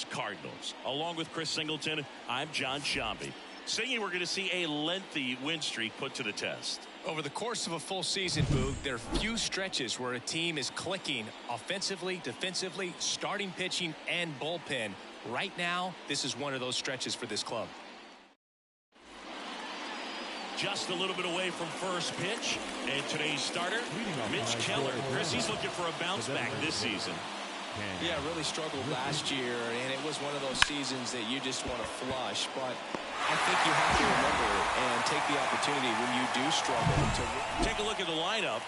Cardinals. Along with Chris Singleton, I'm John Shambi. Saying we're going to see a lengthy win streak put to the test. Over the course of a full season, Boog, there are few stretches where a team is clicking offensively, defensively, starting pitching, and bullpen. Right now, this is one of those stretches for this club. Just a little bit away from first pitch. And today's starter, Mitch Keller. Chris, he's looking for a bounce back this season. Yeah, really struggled last year, and it was one of those seasons that you just want to flush. But I think you have to remember and take the opportunity when you do struggle to take a look at the lineup.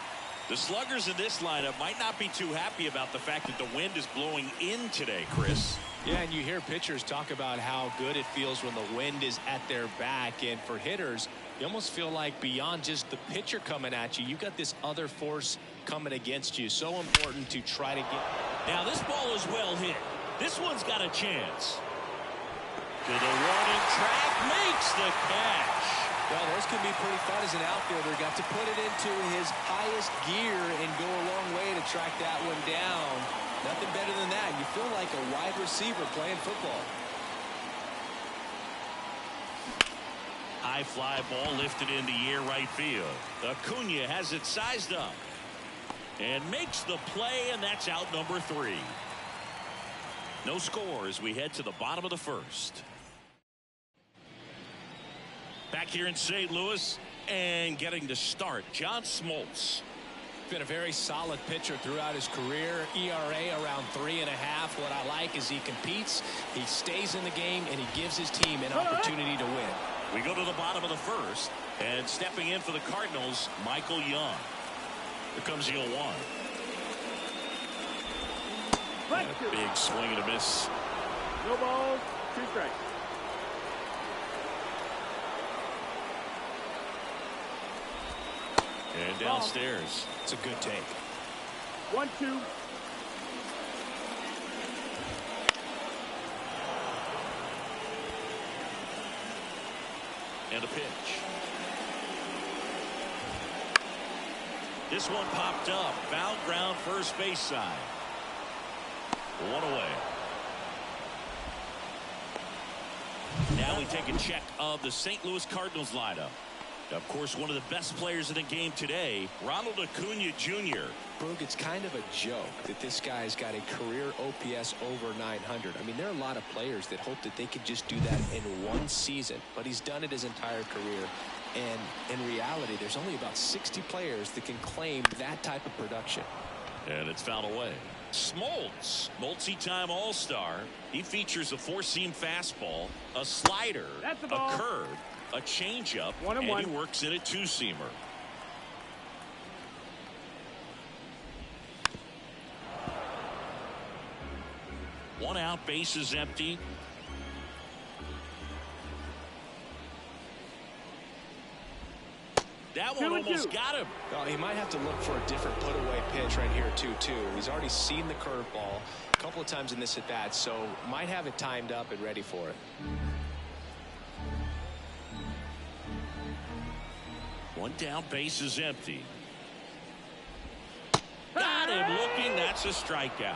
The sluggers in this lineup might not be too happy about the fact that the wind is blowing in today, Chris. Yeah, and you hear pitchers talk about how good it feels when the wind is at their back. And for hitters, you almost feel like beyond just the pitcher coming at you, you've got this other force coming against you. So important to try to get. Now this ball is well hit. This one's got a chance. To the warning track, makes the catch. Well, those can be pretty fun as an outfielder. Got to put it into his highest gear and go a long way to track that one down. Nothing better than that. You feel like a wide receiver playing football. High fly ball lifted in the air right field. Acuna has it sized up. And makes the play, and that's out number 3. No score as we head to the bottom of the first. Back here in St. Louis, and getting the start, John Smoltz. Been a very solid pitcher throughout his career. ERA around 3.5. What I like is he competes, he stays in the game, and he gives his team an opportunity to win. We go to the bottom of the first, and stepping in for the Cardinals, Michael Young. Here comes the 0-1. A big swing and a miss. No balls, 2 strikes. And downstairs. It's a good take. 1-2. And a pitch. This one popped up. Foul ground, first base side. 1 away. Now we take a check of the St. Louis Cardinals lineup. Of course, one of the best players in the game today, Ronald Acuna Jr. Boog, it's kind of a joke that this guy's got a career OPS over 900. I mean, there are a lot of players that hope that they could just do that in one season, but he's done it his entire career. And in reality, there's only about 60 players that can claim that type of production. And it's fouled away. Smoltz, multi-time All-Star. He features a 4-seam fastball, a slider, a curve, a changeup, and he works in a 2-seamer. One out, base is empty. That one almost got him. Well, he might have to look for a different put-away pitch right here, 2-2. He's already seen the curveball a couple of times in this at-bat, so might have it timed up and ready for it. One down, base is empty. Got him looking. That's a strikeout.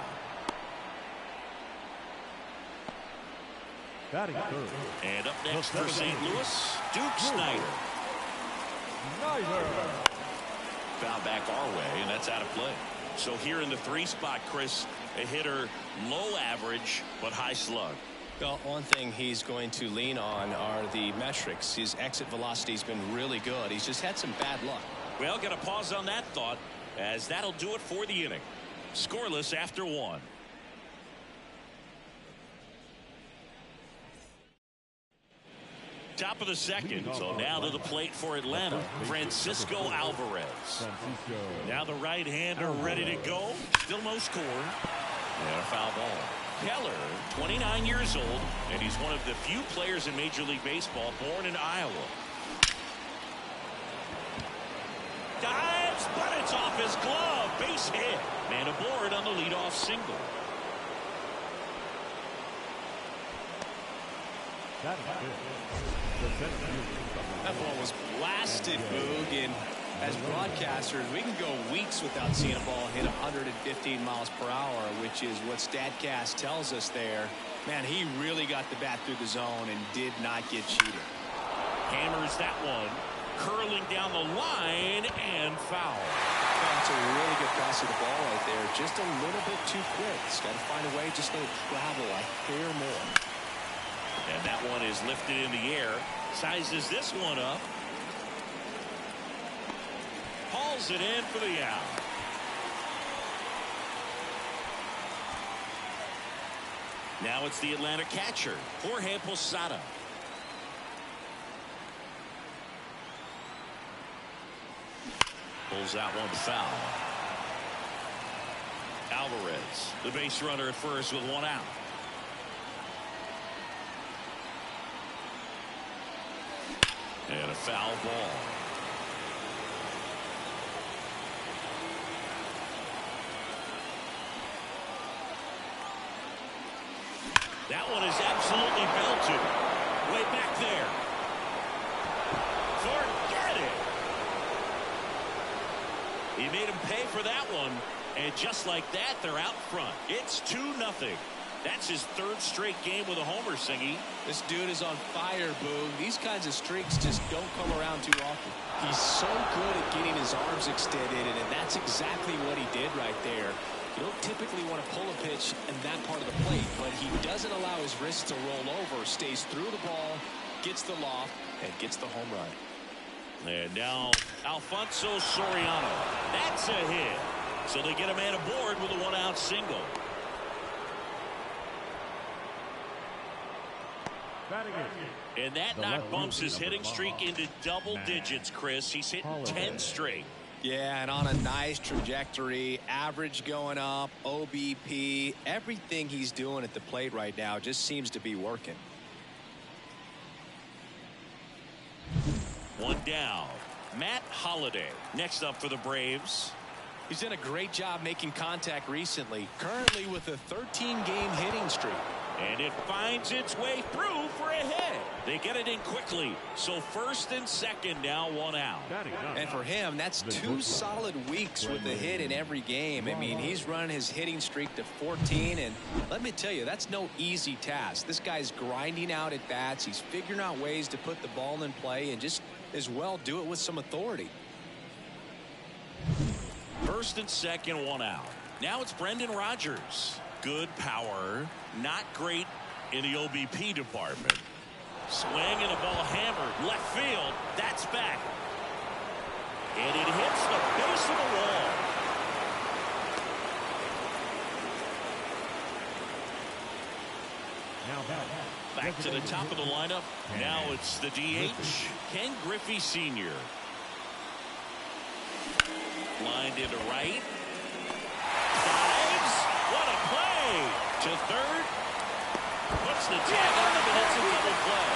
And up next for St. Louis, Duke Snider. Foul back our way, and that's out of play. So here in the 3 spot, Chris, a hitter low average but high slug. Well, one thing he's going to lean on are the metrics. His exit velocity has been really good. He's just had some bad luck. Well, got to pause on that thought, as that'll do it for the inning. Scoreless after 1. Top of the second, so now to the plate for Atlanta, Francisco Alvarez. Now the right-hander ready to go. Still no score. And a foul ball. Keller, 29 years old, and he's one of the few players in Major League Baseball born in Iowa. Dives, but it's off his glove. Base hit. Man aboard on the leadoff single. That ball was blasted, Boog, and as broadcasters, we can go weeks without seeing a ball hit 115 miles per hour, which is what StatCast tells us there. Man, he really got the bat through the zone and did not get cheated. Hammers that one. Curling down the line and foul. That's a really good pass of the ball right there. Just a little bit too quick. He's got to find a way, just let it travel a hair more. And that one is lifted in the air. Sizes this one up. Hauls it in for the out. Now it's the Atlanta catcher, Jorge Posada. Pulls out one foul. Alvarez, the base runner at first with one out. And a foul ball. That one is absolutely belted. Way back there. Forget it. He made him pay for that one. And just like that, they're out front. It's 2-0. That's his third straight game with a homer, Singy. This dude is on fire, Boo. These kinds of streaks just don't come around too often. He's so good at getting his arms extended, and that's exactly what he did right there. You don't typically want to pull a pitch in that part of the plate, but he doesn't allow his wrists to roll over, stays through the ball, gets the loft, and gets the home run. And now Alfonso Soriano. That's a hit. So they get a man aboard with a one-out single. And that knock bumps his hitting streak into double digits, Chris. He's hitting 10 straight. Yeah, and on a nice trajectory, average going up, OBP, everything he's doing at the plate right now just seems to be working. One down. Matt Holliday next up for the Braves. He's done a great job making contact recently, currently with a 13-game hitting streak. And it finds its way through for a hit. They get it in quickly. So first and second now, one out. And for him, that's 2 solid weeks with a hit in every game. I mean, he's running his hitting streak to 14. And let me tell you, that's no easy task. This guy's grinding out at bats. He's figuring out ways to put the ball in play and just as well do it with some authority. First and second, one out. Now it's Brendan Rodgers. Good power, not great in the OBP department. Swing and a ball hammered left field. That's back. And it hits the base of the wall. Back to the top of the lineup. Now it's the DH, Ken Griffey Sr. Lined into right. Dives. What a play. To third. Puts the tag on him and hits a double play.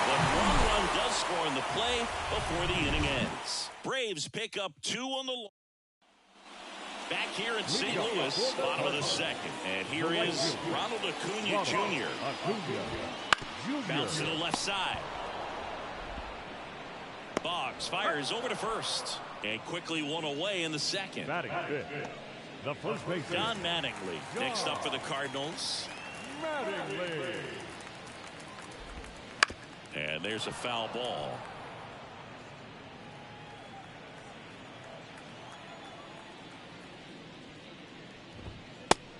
But one run does score in the play before the inning ends. Braves pick up 2 on the line. Back here in St. Louis, bottom of the second. And here is Ronald Acuna Jr. Bounce to the left side. Boggs fires over to first. And quickly one away in the second. The first base. Don Mattingly next up for the Cardinals. And there's a foul ball.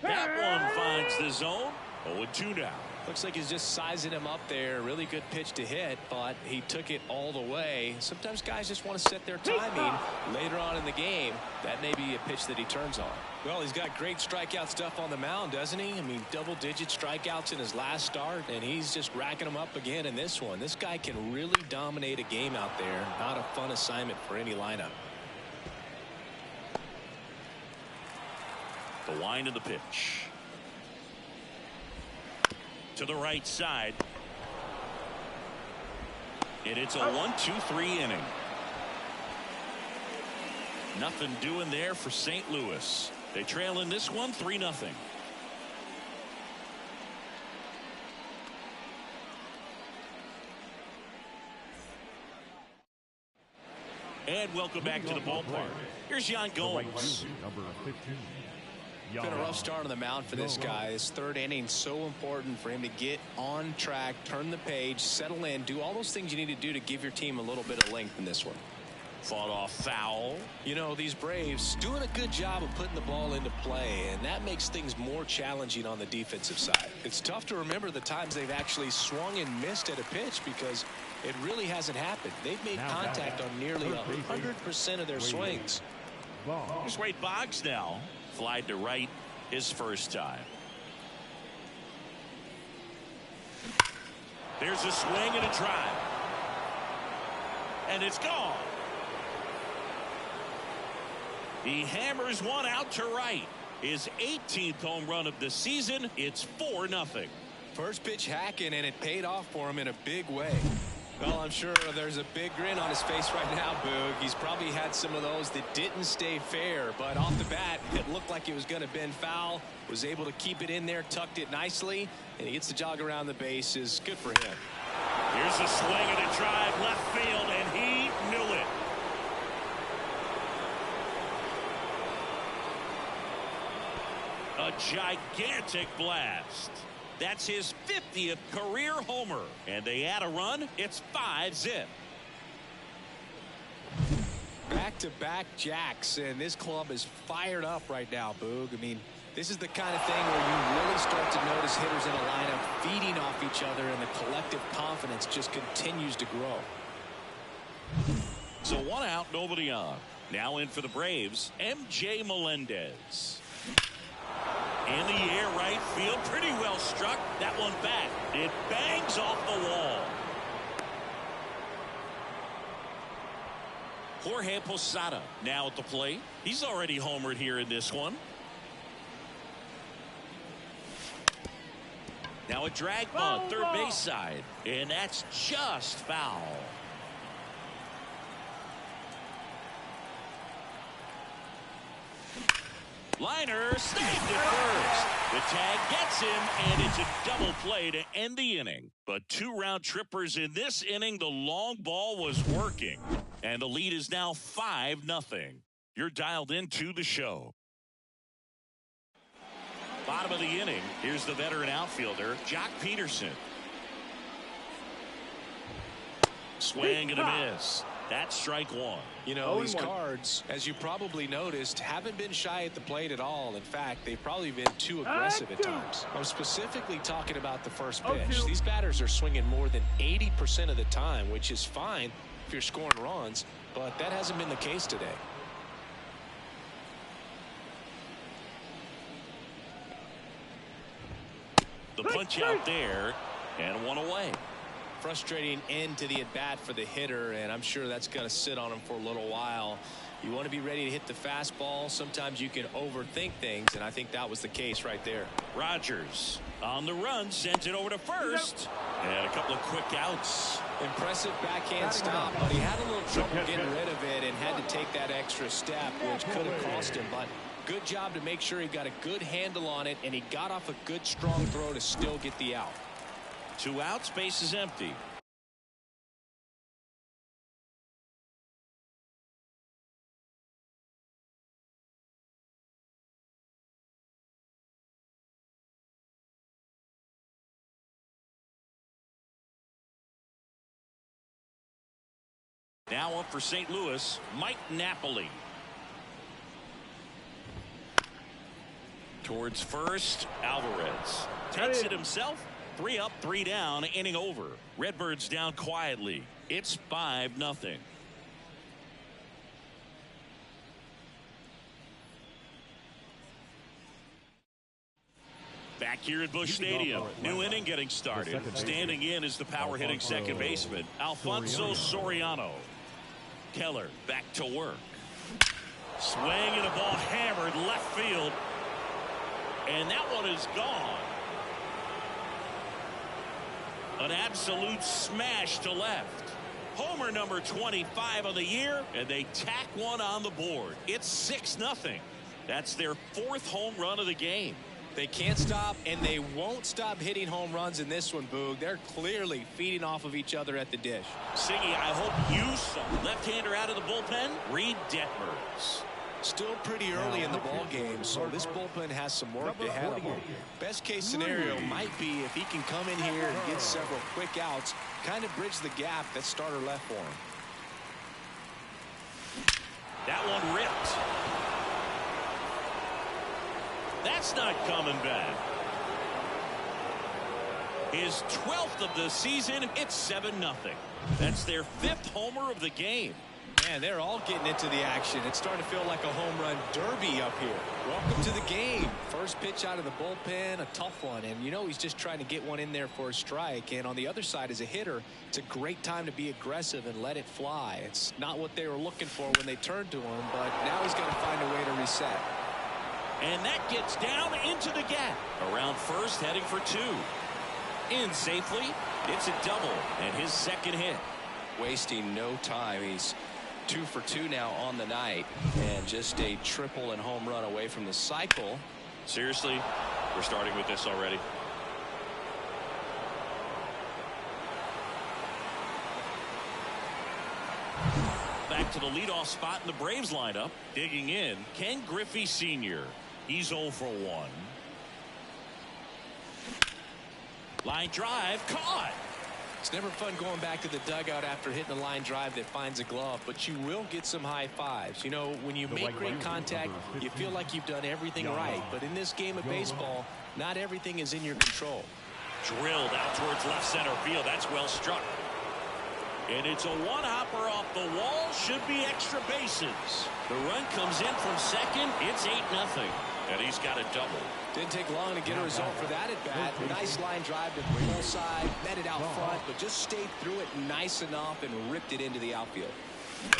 That one finds the zone. 0-2 now. Looks like he's just sizing him up there. Really good pitch to hit, but he took it all the way. Sometimes guys just want to set their timing later on in the game. That may be a pitch that he turns on. Well, he's got great strikeout stuff on the mound, doesn't he? I mean, double-digit strikeouts in his last start, and he's just racking them up again in this one. This guy can really dominate a game out there. Not a fun assignment for any lineup. The wind of the pitch. To the right side. And it's a 1-2-3 inning. Nothing doing there for St. Louis. They trail in this one 3-0. And welcome back to the ballpark. Here's Yan Gomes. Number 15. It's been a rough start on the mound for this guy. His third inning so important for him to get on track, turn the page, settle in, do all those things you need to do to give your team a little bit of length in this one. Fought off foul. You know, these Braves doing a good job of putting the ball into play, and that makes things more challenging on the defensive side. It's tough to remember the times they've actually swung and missed at a pitch because it really hasn't happened. They've made contact on nearly 100% of their swings. Here's Wade Boggs now. Flied to right his first time. There's a swing and a drive. And it's gone. He hammers one out to right. His 18th home run of the season. It's 4-0. First pitch hacking, and it paid off for him in a big way. Well, I'm sure there's a big grin on his face right now, Boog. He's probably had some of those that didn't stay fair, but off the bat, it looked like it was going to bend foul. Was able to keep it in there, tucked it nicely, and he gets the jog around the bases. Good for him. Here's a swing and a drive left field, and he knew it. A gigantic blast. That's his 50th career homer. And they add a run. It's 5-0. Back-to-back jacks, and this club is fired up right now, Boog. I mean, this is the kind of thing where you really start to notice hitters in a lineup feeding off each other, and the collective confidence just continues to grow. So 1 out, nobody on. Now in for the Braves, MJ Melendez. In the air, right field, pretty well struck. That one back. It bangs off the wall. Jorge Posada now at the plate. He's already homered here in this one. Now a drag ball, third base side. And that's just foul. Liner saved it first. The tag gets him, and it's a double play to end the inning. But 2 round trippers in this inning. The long ball was working, and the lead is now 5-0. You're dialed into the show. Bottom of the inning. Here's the veteran outfielder, Jock Peterson. Swing and a miss. That's strike 1. You know, these Cards, as you probably noticed, haven't been shy at the plate at all. In fact, they've probably been too aggressive at times. I'm specifically talking about the first pitch. These batters are swinging more than 80% of the time, which is fine if you're scoring runs, but that hasn't been the case today. The punch out there, and 1 away. Frustrating end to the at-bat for the hitter, and I'm sure that's going to sit on him for a little while. You want to be ready to hit the fastball. Sometimes you can overthink things, and I think that was the case right there. Rogers on the run, sends it over to first, and a couple of quick outs. Impressive backhand stop, but he had a little trouble getting rid of it and had to take that extra step, which could have cost him. But good job to make sure he got a good handle on it, and he got off a good strong throw to still get the out. 2 outs, base is empty. Now up for St. Louis, Mike Napoli. Towards first, Alvarez takes it himself. 3 up, 3 down, inning over. Redbirds down quietly. It's 5-0. Back here at Busch Stadium, new inning getting started. Standing in is the power hitting second baseman, Alfonso Soriano. Keller back to work. Swing and a ball hammered left field. And that one is gone. An absolute smash to left. Homer number 25 of the year, and they tack one on the board. It's 6-0. That's their 4th home run of the game. They can't stop, and they won't stop hitting home runs in this one, Boog. They're clearly feeding off of each other at the dish. Siggy, I hope you saw left-hander out of the bullpen, Reed Detmers. Still pretty early in the ball game, so this bullpen has some work ahead of him. Best case scenario might be if he can come in here and get several quick outs, kind of bridge the gap that starter left for him. That one ripped. That's not coming back. His 12th of the season. It's 7-0. That's their 5th homer of the game. Man, they're all getting into the action. It's starting to feel like a home run derby up here. Welcome to the game. First pitch out of the bullpen, a tough one. And, you know, he's just trying to get one in there for a strike. And on the other side, as a hitter, it's a great time to be aggressive and let it fly. It's not what they were looking for when they turned to him, but now he's got to find a way to reset. And that gets down into the gap. Around first, heading for 2. In safely. It's a double and his second hit. Wasting no time. He's 2 for 2 now on the night, and just a triple and home run away from the cycle. Seriously, we're starting with this already. Back to the leadoff spot in the Braves lineup. Digging in, Ken Griffey Sr. He's 0 for 1. Line drive, caught. It's never fun going back to the dugout after hitting a line drive that finds a glove, but you will get some high fives. You know, when you make great contact, you feel like you've done everything right. But in this game of baseball, not everything is in your control. Drilled out towards left center field. That's well struck. And it's a one-hopper off the wall. Should be extra bases. The run comes in from second. It's 8-0. And he's got a double. Didn't take long to get a result for that at bat. Nice line drive to the full side, met it out front, but just stayed through it nice enough and ripped it into the outfield.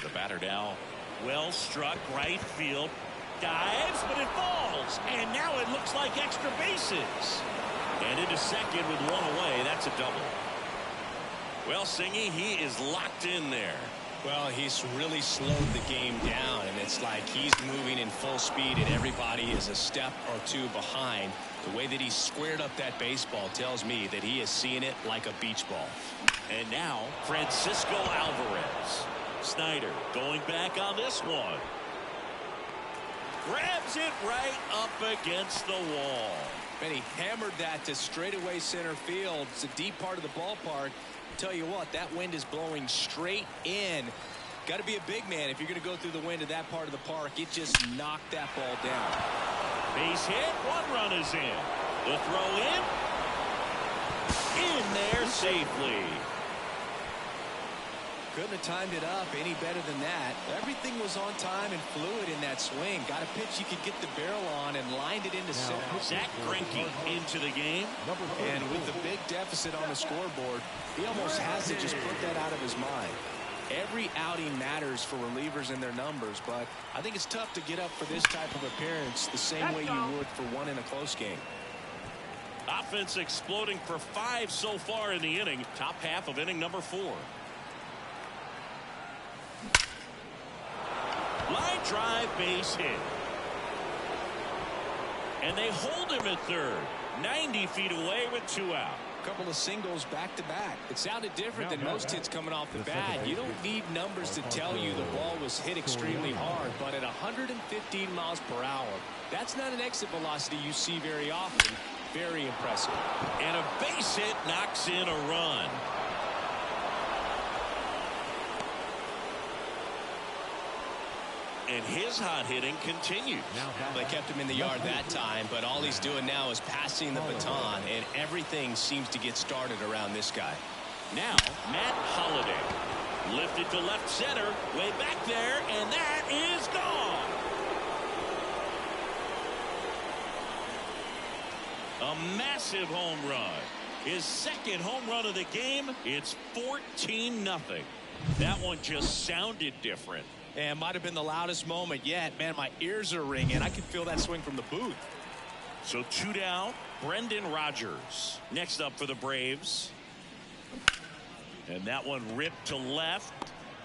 The batter now, well struck, right field, dives, but it falls, and now it looks like extra bases. And into second with one away. That's a double. Well, Singy, he is locked in there. Well, he's really slowed the game down, and it's like he's moving in full speed and everybody is a step or two behind. The way that he squared up that baseball tells me that he is seeing it like a beach ball. And now Francisco Alvarez. Snyder going back on this one. Grabs it right up against the wall. And he hammered that to straightaway center field. It's a deep part of the ballpark. Tell you what, that wind is blowing straight in. Got to be a big man if you're going to go through the wind of that part of the park. It just knocked that ball down. Base hit. One run is in. The throw in. In there safely. Couldn't have timed it up any better than that. Everything was on time and fluid in that swing. Got a pitch you could get the barrel on and lined it into center. Zach Greinke into the game. And with the big deficit on the scoreboard, he almost has to just put that out of his mind. Every outing matters for relievers and their numbers, but I think it's tough to get up for this type of appearance the same way you would for one in a close game. Offense exploding for 5 so far in the inning. Top half of inning number 4. Line drive, base hit. And they hold him at third. 90 feet away with 2 out. Couple of singles back to back. It sounded different than most hits coming off the bat. You don't need numbers to tell you the ball was hit extremely hard, but at 115 miles per hour, that's not an exit velocity you see very often. Very impressive. And a base hit knocks in a run. And his hot hitting continues. They kept him in the yard that time, but all he's doing now is passing the baton, and everything seems to get started around this guy. Now, Matt Holliday. Lifted to left center, way back there, and that is gone. A massive home run. His second home run of the game. It's 14-0. That one just sounded different. And might have been the loudest moment yet. Man, my ears are ringing. I can feel that swing from the booth. So 2 down. Brendan Rodgers next up for the Braves. And that one ripped to left.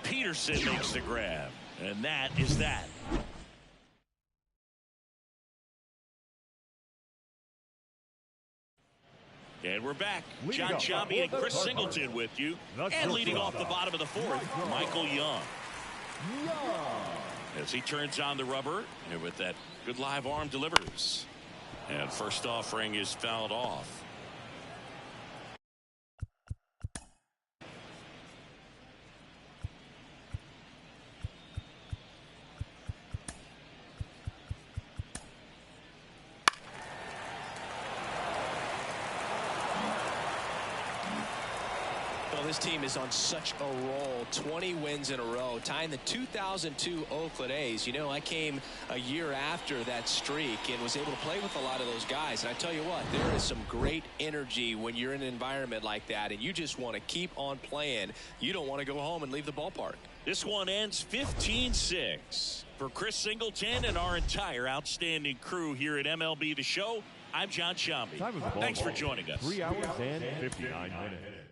Peterson makes the grab. And that is that. And we're back. John Sciambi and Chris Singleton with you. And leading off the bottom of the 4th, Michael Young. as he turns on the rubber, and with that good live arm delivers. And first offering is fouled off. This team is on such a roll. 20 wins in a row, tying the 2002 Oakland A's. You know, I came a year after that streak and was able to play with a lot of those guys. And I tell you what, there is some great energy when you're in an environment like that, and you just want to keep on playing. You don't want to go home and leave the ballpark. This one ends 15-6. For Chris Singleton and our entire outstanding crew here at MLB The Show, I'm John Shambi. Thanks for joining us. 3 hours and 59 minutes.